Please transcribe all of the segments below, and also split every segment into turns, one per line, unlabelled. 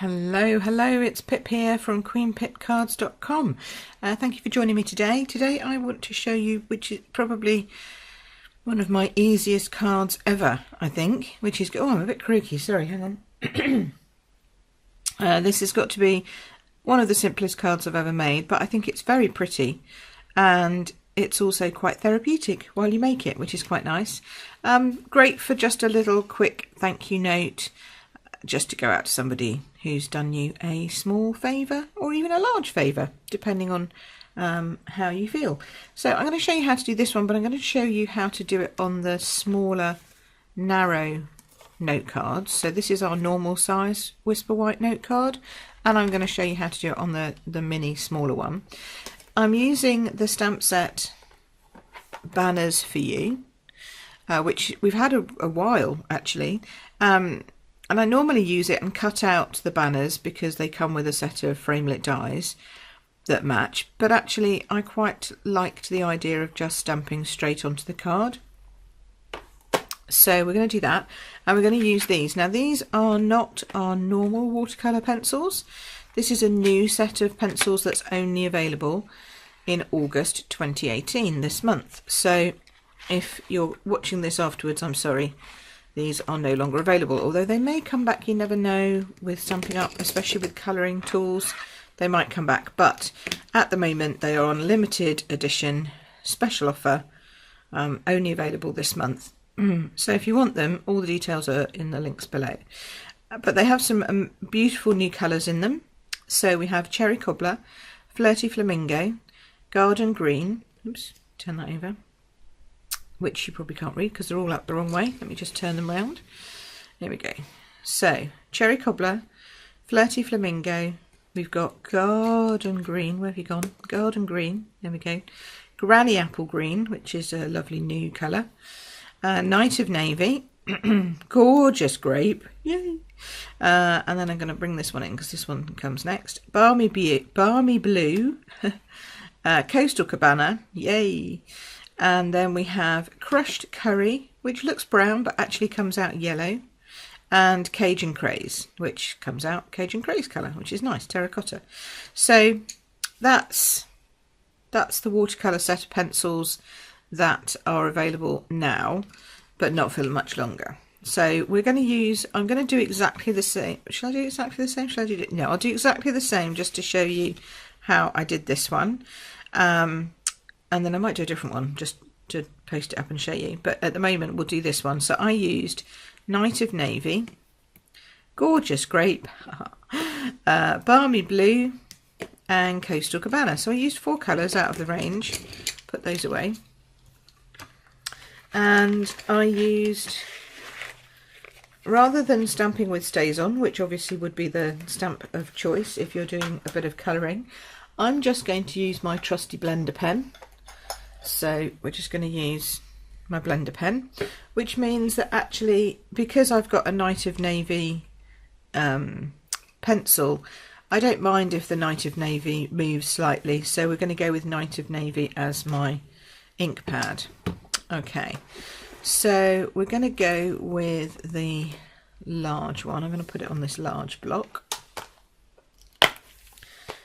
Hello, it's Pip here from queenpipcards.com. Thank you for joining me today. Today I want to show you, which is probably one of my easiest cards ever, I think, which is, oh, I'm a bit croaky, sorry, hang on. This has got to be one of the simplest cards I've ever made, but I think it's very pretty and it's also quite therapeutic while you make it, which is quite nice. Great for just a little quick thank you note, just to go out to somebody who's done you a small favour or even a large favour, depending on how you feel. So I'm going to show you how to do this one, but I'm going to show you how to do it on the smaller, narrow note cards. So this is our normal size Whisper White note card, and I'm going to show you how to do it on the mini, smaller one. I'm using the stamp set Banners for You, which we've had a while actually. And I normally use it and cut out the banners because they come with a set of framelit dies that match, but actually I quite liked the idea of just stamping straight onto the card. So we're going to do that, and we're going to use these. Now these are not our normal watercolour pencils. This is a new set of pencils that's only available in August 2018, this month. So if you're watching this afterwards, I'm sorry, these are no longer available, although they may come back, you never know with Stampin' Up, especially with colouring tools, they might come back, but at the moment they are on limited edition, special offer, only available this month. So if you want them, all the details are in the links below. But they have some beautiful new colours in them. So we have Cherry Cobbler, Flirty Flamingo, Garden Green, oops, turn that over, which you probably can't read because they're all up the wrong way. Let me just turn them round. There we go. So, Cherry Cobbler, Flirty Flamingo, we've got Garden Green, where have you gone? Garden Green, there we go. Granny Apple Green, which is a lovely new colour. Night of Navy, gorgeous grape, yay! And then I'm going to bring this one in because this one comes next. Balmy Blue, Coastal Cabana, yay! And then we have Crushed Curry, which looks brown but actually comes out yellow, and Cajun Craze, which comes out Cajun Craze colour, which is nice, terracotta. So that's the watercolour set of pencils that are available now, but not for much longer. So we're going to use, I'm going to do exactly the same. Shall I do exactly the same? Shall I do it? No, I'll do exactly the same just to show you how I did this one. And then I might do a different one just to post it up and show you. But at the moment, we'll do this one. So I used Night of Navy, Gorgeous Grape, Balmy Blue, and Coastal Cabana. So I used 4 colours out of the range. Put those away. And I used, rather than stamping with StazOn, which obviously would be the stamp of choice if you're doing a bit of colouring, I'm just going to use my trusty blender pen. So we're just going to use my blender pen, which means that actually, because I've got a Night of Navy pencil, I don't mind if the Night of Navy moves slightly. So we're going to go with Night of Navy as my ink pad. Okay, so we're going to go with the large one. I'm going to put it on this large block,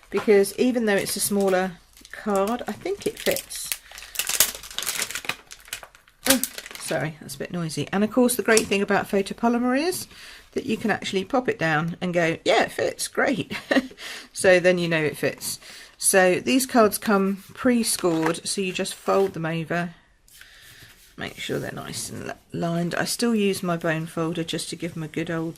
because even though it's a smaller card, I think it fits. Oh, sorry, that's a bit noisy. And of course the great thing about photopolymer is that you can actually pop it down and go, yeah, it fits, great. So then you know it fits. So these cards come pre-scored, so you just fold them over, make sure they're nice and lined. I still use my bone folder just to give them a good old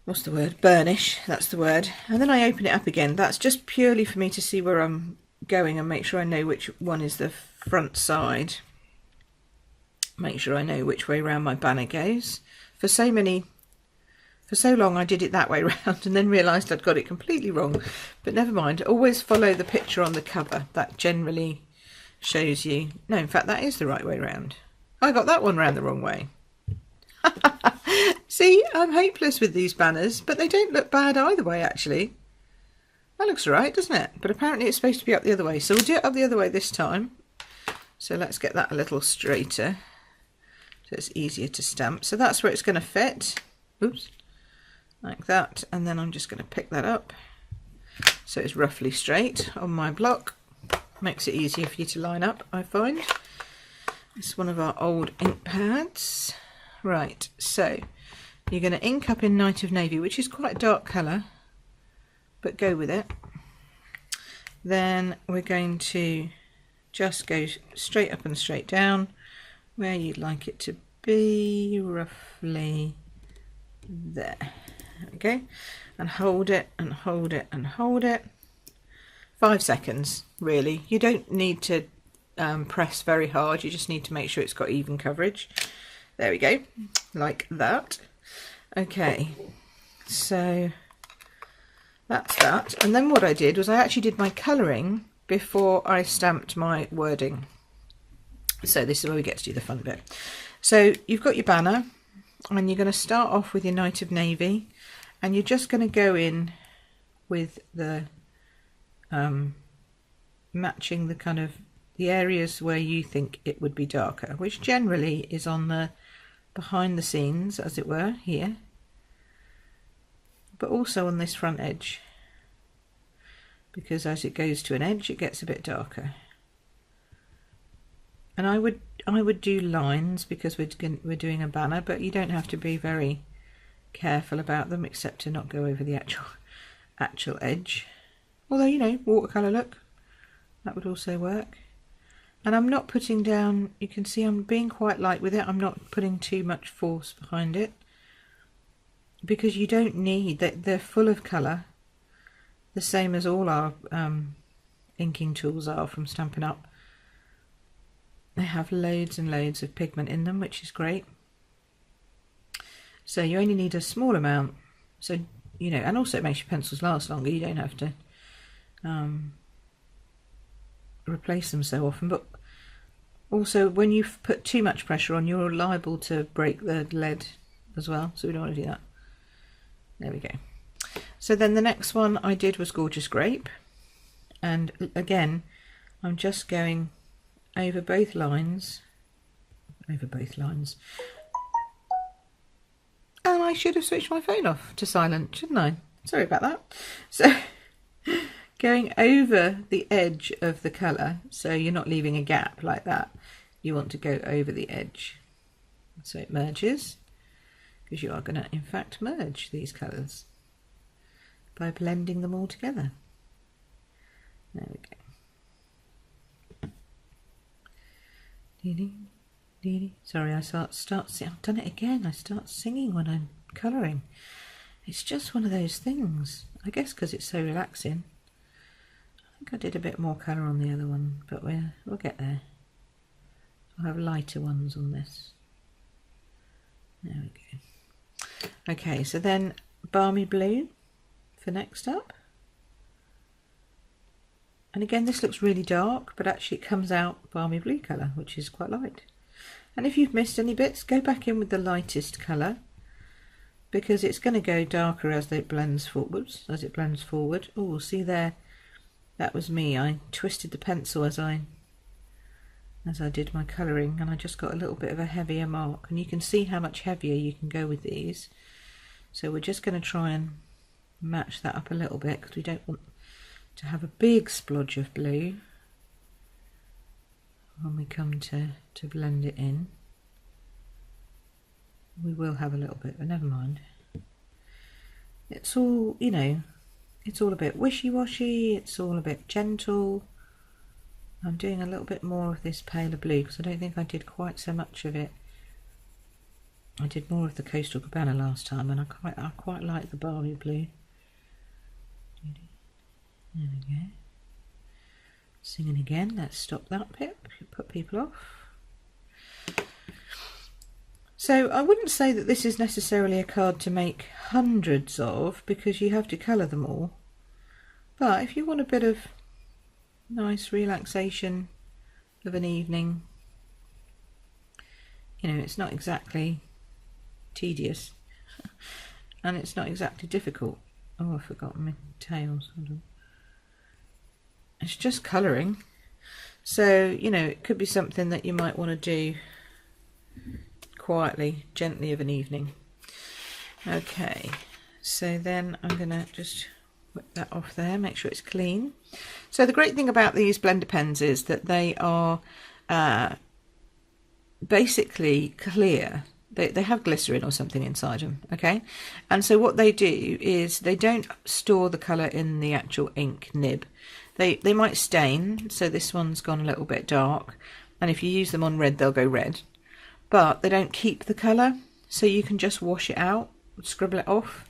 what's the word? Burnish, that's the word. And then I open it up again. That's just purely for me to see where I'm going and make sure I know which one is the front side. Make sure I know which way around my banner goes. For so long I did it that way round and then realised I'd got it completely wrong. But never mind, always follow the picture on the cover. That generally shows you. No, in fact that is the right way round. I got that one round the wrong way. See, I'm hopeless with these banners, but they don't look bad either way actually. That looks alright, doesn't it? But apparently it's supposed to be up the other way, so we'll do it up the other way this time. So let's get that a little straighter so it's easier to stamp. So that's where it's going to fit. oops, like that, and then I'm just going to pick that up so it's roughly straight on my block. Makes it easier for you to line up, I find. It's one of our old ink pads. Right, so you're going to ink up in Night of Navy, which is quite a dark colour, but go with it. Then we're going to just go straight up and straight down where you'd like it to be, roughly there. Okay, and hold it and hold it and hold it. 5 seconds, really. You don't need to press very hard, you just need to make sure it's got even coverage. There we go, like that. Okay, so that's that. And then what I did was I actually did my colouring before I stamped my wording. So this is where we get to do the fun bit. So you've got your banner, and you're going to start off with your Night of Navy, and you're just going to go in with the matching the kind of the areas where you think it would be darker, which generally is on the behind the scenes, as it were, here, but also on this front edge, because as it goes to an edge it gets a bit darker. And I would do lines because we're doing a banner, but you don't have to be very careful about them, except to not go over the actual edge. Although, you know, watercolour look, that would also work. And I'm not putting down, you can see I'm being quite light with it, I'm not putting too much force behind it, because you don't need, they're full of colour, the same as all our inking tools are from Stampin' Up. They have loads and loads of pigment in them, which is great. So you only need a small amount, so, you know, and also it makes your pencils last longer, you don't have to replace them so often. But also when you put too much pressure on, you're liable to break the lead as well, so we don't want to do that. There we go. So then the next one I did was Gorgeous Grape, and again I'm just going over both lines, and I should have switched my phone off to silent, shouldn't I? Sorry about that. So going over the edge of the colour, so you're not leaving a gap like that, you want to go over the edge so it merges, because you are going to in fact merge these colours by blending them all together. There we go. Sorry, I've done it again. I start singing when I'm colouring. It's just one of those things. I guess because it's so relaxing. I think I did a bit more colour on the other one, but we'll get there. I'll have lighter ones on this. There we go. Okay, so then Balmy Blue for next up. And again, this looks really dark, but actually it comes out balmy blue colour, which is quite light. And if you've missed any bits, go back in with the lightest colour, because it's going to go darker as it blends forward. Oh, see there, that was me. I twisted the pencil as I did my colouring, and I just got a little bit of a heavier mark. And you can see how much heavier you can go with these. So we're just going to try and match that up a little bit, because we don't want to have a big splodge of blue when we come to blend it in. We will have a little bit, but never mind. It's all, you know, it's all a bit wishy-washy, it's all a bit gentle. I'm doing a little bit more of this paler blue because I don't think I did quite so much of it. I did more of the Coastal Cabana last time, and I quite like the barley blue. There we go. Singing again, let's stop that bit, put people off. So I wouldn't say that this is necessarily a card to make hundreds of, because you have to colour them all. But if you want a bit of nice relaxation of an evening, you know, it's not exactly tedious and it's not exactly difficult. Oh, I've forgotten my tails. Hold on. It's just colouring, so you know, it could be something that you might want to do quietly, gently of an evening. Okay, so then I'm going to just whip that off there, make sure it's clean. So the great thing about these blender pens is that they are basically clear. They have glycerin or something inside them, okay? And so what they do is they don't store the colour in the actual ink nib. They might stain, so this one's gone a little bit dark, and if you use them on red they'll go red, but they don't keep the colour, so you can just wash it out, scribble it off.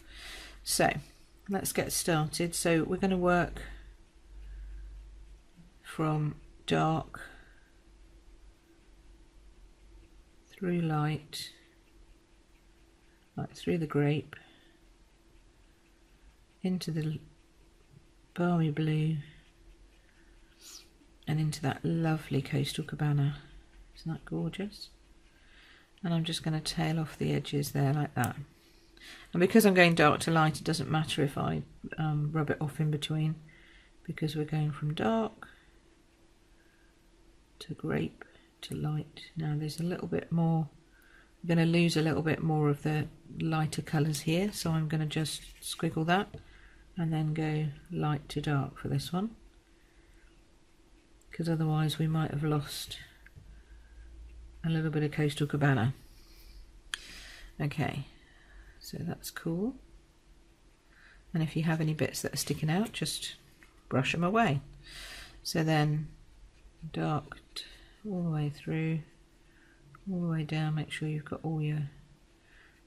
So let's get started. So we're going to work from dark through light, like through the grape, into the balmy blue, and into that lovely Coastal Cabana. Isn't that gorgeous? And I'm just going to tail off the edges there like that. And because I'm going dark to light, it doesn't matter if I rub it off in between, because we're going from dark to grape to light. Now there's a little bit more, I'm going to lose a little bit more of the lighter colours here, so I'm going to just squiggle that and then go light to dark for this one, because otherwise we might have lost a little bit of Coastal Cabana. Okay, so that's cool. And if you have any bits that are sticking out, just brush them away. So then dark all the way through, all the way down. Make sure you've got all your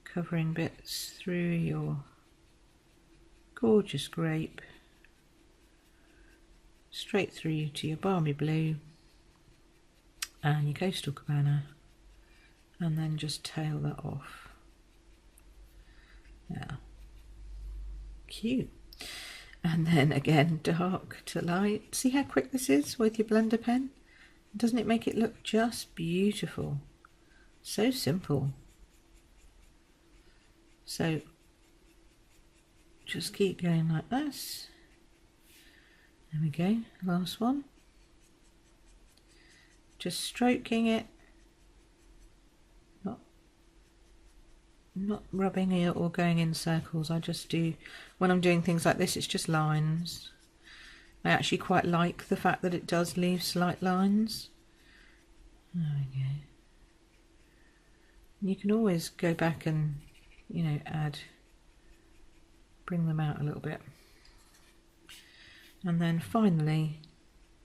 covering bits through your gorgeous grape, straight through to your balmy blue and your Coastal Cabana, and then just tail that off. Yeah, cute. And then again, dark to light. See how quick this is with your blender pen? Doesn't it make it look just beautiful? So simple. So just keep going like this. There we go, last one. Just stroking it, not rubbing it or going in circles. I just do, when I'm doing things like this, it's just lines. I actually quite like the fact that it does leave slight lines. There we go. You can always go back and, you know, bring them out a little bit. And then finally,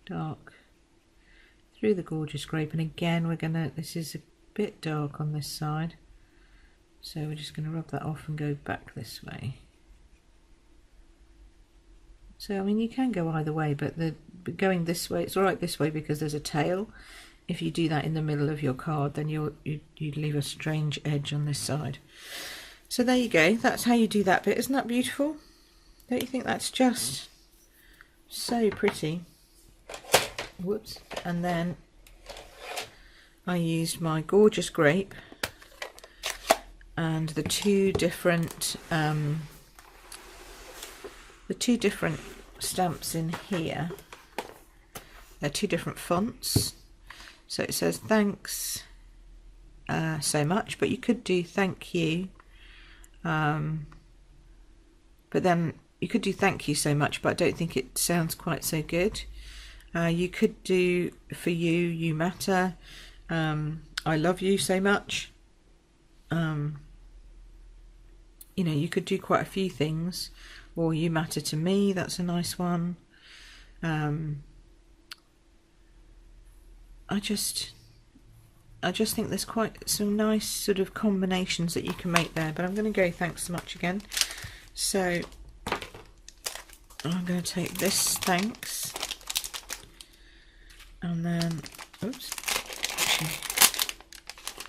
dark through the gorgeous grape. And again, we're gonna, this is a bit dark on this side, so we're just gonna rub that off and go back this way. So I mean, you can go either way, but going this way, it's all right this way because there's a tail. If you do that in the middle of your card, then you'd leave a strange edge on this side. So there you go, that's how you do that bit. Isn't that beautiful? Don't you think that's just so pretty? Whoops. And then I used my gorgeous grape and the two different stamps in here. They're two different fonts. So it says thanks so much, but you could do thank you. But then you could do thank you so much, but I don't think it sounds quite so good. You could do for you, you matter. I love you so much. You know, you could do quite a few things. Or you matter to me, that's a nice one. I just think there's quite some nice sort of combinations that you can make there, but I'm going to go thanks so much again. So I'm going to take this thanks, and then, oops,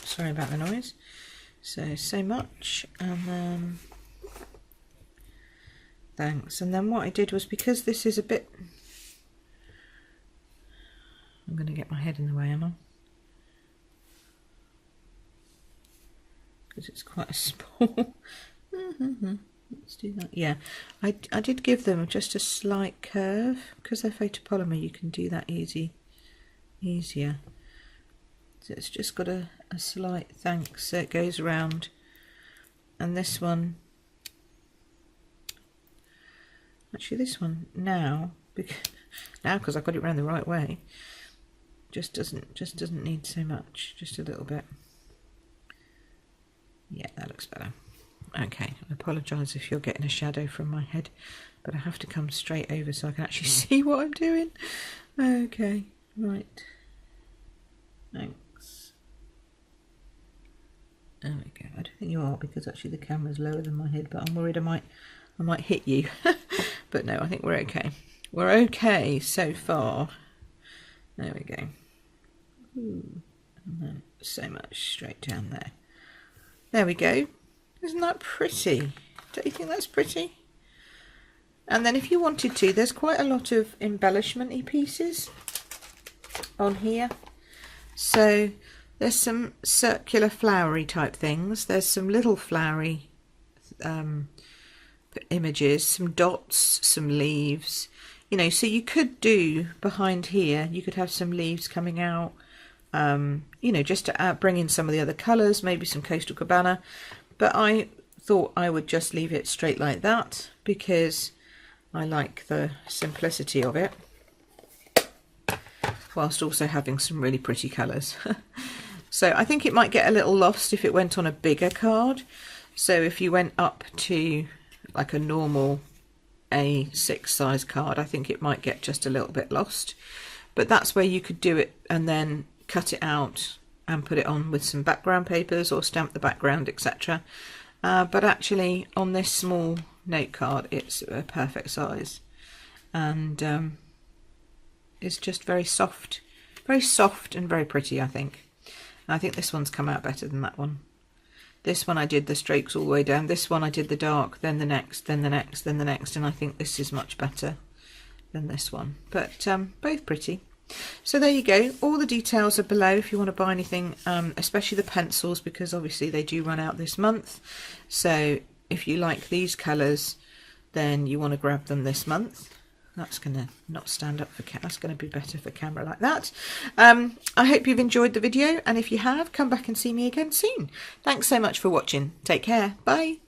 sorry about the noise. So much, and then thanks. And then what I did was, because this is a bit, I'm going to get my head in the way, am I? Because it's quite a small. Let's do that. Yeah, I did give them just a slight curve, because they're photopolymer. You can do that easier. So it's just got a slight thanks, so it goes around and this one, actually this one now because I've got it around the right way, just doesn't need so much, just a little bit. Yeah, that looks better. Okay, I apologise if you're getting a shadow from my head, but I have to come straight over so I can actually see what I'm doing. Okay, right. Thanks. There we go. I don't think you are, because actually the camera's lower than my head, but I'm worried I might hit you. But no, I think we're okay. We're okay so far. There we go. Ooh. And then so much straight down there. There we go. Isn't that pretty? Don't you think that's pretty? And then if you wanted to, there's quite a lot of embellishment-y pieces on here. So there's some circular flowery type things. There's some little flowery images, some dots, some leaves. You know, so you could do behind here, you could have some leaves coming out, you know, just to bring in some of the other colours, maybe some Coastal Cabana. But I thought I would just leave it straight like that because I like the simplicity of it, whilst also having some really pretty colours. So I think it might get a little lost if it went on a bigger card. So if you went up to like a normal A6 size card, I think it might get just a little bit lost. But that's where you could do it and then cut it out and put it on with some background papers or stamp the background, etc. But actually on this small note card it's a perfect size, and it's just very soft and very pretty, I think. And I think this one's come out better than that one. This one I did the strokes all the way down, this one I did the dark, then the next, then the next, then the next, and I think this is much better than this one. But both pretty. So there you go. All the details are below if you want to buy anything, especially the pencils, because obviously they do run out this month. So if you like these colours, then you want to grab them this month. That's going to not stand up for camera. That's going to be better for camera like that. I hope you've enjoyed the video, and if you have, come back and see me again soon. Thanks so much for watching. Take care. Bye.